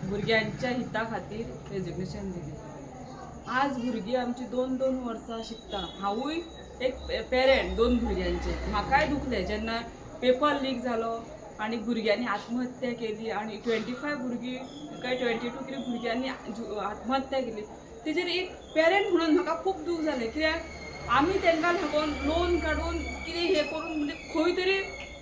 भुरग्यांच्या हिता खातीर रेजिग्नेशन दिलें. आज भुरगीं आमची 2-2 वर्सां शिकता. हांवूय एक पेरेंट 2 भुरग्यांचे. म्हाकाय दुखलें जेन्ना पेपर लीक जालो आनी भुरग्यांनी आत्महत्या केली आनी 25 भुरगीं काय 22 कितें भुरग्यांनी आत्महत्या केली. तेजेर एक पेरेंट म्हणून म्हाका खूब दूख जालें. कित्याक आमी तांकां लागून लोन काडून कितें हें करून म्हणजे खंय तरी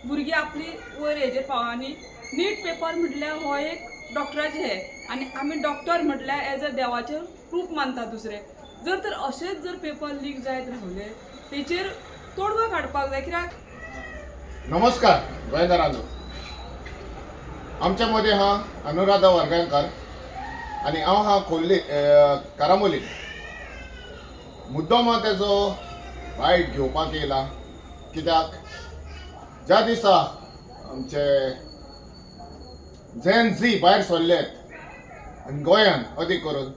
भुरगीं आपली वयर हेजेर पावना. आनी नीट पेपर म्हटल्यार हो एक डॉक्टराचें हें आनी आमी डॉक्टर म्हटल्यार एज अ देवाचें रूप मानता दुसरें. जर अशेंच जर पेपर लीक जायत रावले तेचेर तोडगो काडपाक जाय. कित्याक नमस्कार गोंयकारांनो, आमच्या मदें हा अनुराधा वर्गांकर आनी हांव हा खोर्ली कारामोली. मुद्दम तेजो बायट घेवपाक येयला कित्याक ज्या दिसा आमचे झेन झी भायर सरलेत आनी गोंयांत अदीक करून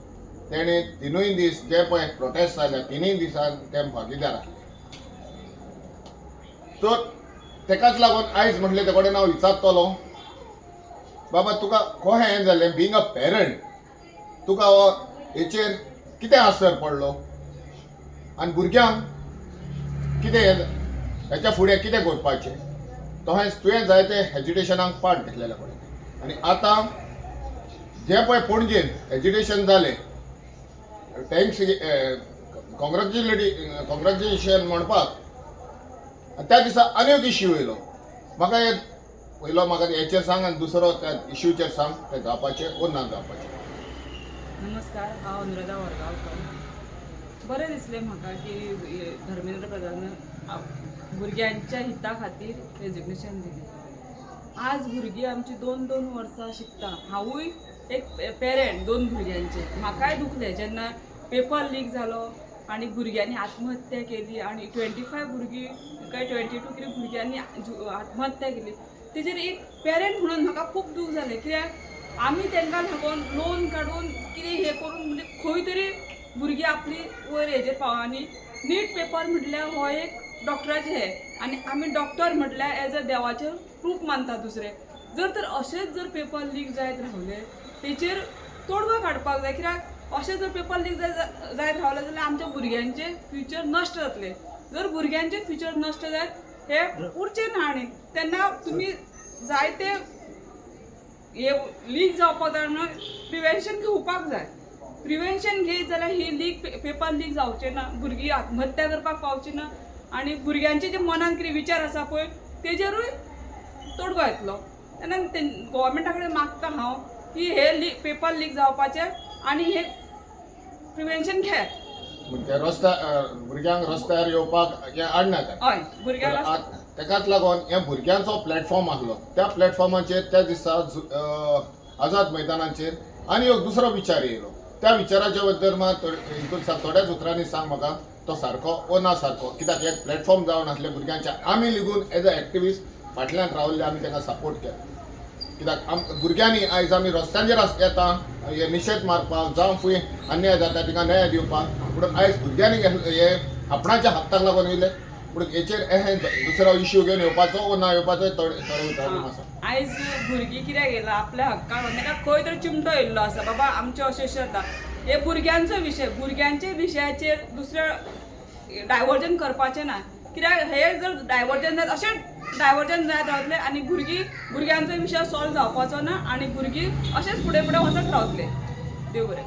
तेणे 3 दीस जे पळय प्रोटेस्ट जाल्या 3 दिसान ते भागीदार आसले. तर तेकाच लागून आयज म्हटलें ते कडेन हांव विचारतलो, बाबा तुका कशें हें जालें बिंग अ पेरंट, तुका हो हेचेर कितें असर पडलो आनी भुरग्यांक कितें हेच्या फुडें कितें करपाचें. तशेंच तुवें जायते एज्युकेशनाक पार्ट घेतलेले पळय आनी आतां जे पळय पणजेन एज्युकेशन जालें थँक्स कॉंग्रॅच्युलेशन म्हणपाक त्या दिसा आनी एक इश्यू येयलो. म्हाका पयलो म्हाका हेचेर सांग आनी दुसरो त्या इश्यूचेर सांग, ते जावपाचें वो ना जावपाचें. नमस्कार, हांव अनुराधा वर्गांकर. बरें दिसलें म्हाका की धर्मेंद्र प्रधानान भुरग्यांच्या हिता खातीर रेजिग्नेशन दिलें. आज भुरगीं आमची 2-2 वर्सां शिकता. हांवूय एक पेरेंट 2 भुरग्यांचे. म्हाकाय दुखलें जेन्ना पेपर लीक जालो आनी भुरग्यांनी आत्महत्या केली आनी 25 भुरगीं काय 22 कितें भुरग्यांनी आत्महत्या केली. तेजेर एक पेरेंट म्हणून म्हाका खूब दूख जालें. कित्याक आमी तांकां लागून लोन काडून कितें हें करून म्हणजे खंय तरी भुरगीं आपली वयर हेजेर पावना. आनी नीट पेपर म्हटल्यार हो एक डॉक्टराचें हें आनी आमी डॉक्टर म्हटल्यार एज अ देवाचें रूप मानता दुसरें. जर अशेंच जर पेपर लीक जायत रावले तेचेर तोडगो काडपाक जाय. कित्याक अशें जर पेपर लीक जायत रावले जाल्यार आमच्या भुरग्यांचें फ्युचर नश्ट जातलें. जर भुरग्यांचें फ्युचर नश्ट जायत हे उरचें ना. आनी तेन्ना तुमी जायते हे लीक जावपाक जाय म्हणून प्रिवेंशन घेवपाक जाय. प्रिवेंशन घेयत जाल्यार ही लीक पेपर लीक जावचें ना, भुरगीं आत्महत्या करपाक पावचीं ना आनी भुरग्यांचे जे मनान कितें विचार आसा पळय तेजेरूय तोडगो येतलो. तेन्ना गोवोरमेंटा कडेन मागता हांव की हे पेपर लीक जावपाचें आनी हे प्रिवेंशन घेयात. म्हणजे भुरग्यांक रस्त्यार येवपाक हें हाडनात. हय, भुरग्यांक तेकाच लागून हे भुरग्यांचो प्लॅटफॉर्म आसलो. त्या प्लॅटफॉर्माचेर त्या दिसा आझाद मैदानाचेर आनी एक दुसरो विचार येयलो. त्या विचाराच्या बद्दल मात थोड्याच उतरांनी सांग म्हाका, तो सारको वो ना सारको. कित्याक एक प्लॅटफॉर्म जावन आसले भुरग्यांचे, आमी लेगून एज अ एक्टिविस्ट फाटल्यान रावल्ले, आमी ताका सपोर्ट केला. कित्याक भुरग्यांनी आयज आमी रस्त्यांचेर येता हे निशेध मारपाक जावं खंय अन्याय जाता तिका न्याय दिवपाक, पूण आयज भुरग्यांनी हे आपणाच्या हक्काक लागून येयले. पूण हेचेर हे दुसरो इश्यू घेवन येवपाचो वो ना येवपाचो थोडे आसा. आयज भुरगीं कित्याक येयला आपल्या हक्काक, ताका खंय तरी चिमटो येयल्लो आसा. बाबा आमचें अशें जाता. हे भुरग्यांचो विशय, भुरग्यांच्या विशयाचेर दुसरें डायवर्जन करपाचें ना. कित्याक हे जर डायवर्जन जायत अशें डायवर्जन जायत रावतले आनी भुरग्यांचो विशय सॉल्व जावपाचो ना आनी भुरगीं अशेंच फुडें फुडें वचत रावतले. देव बरें.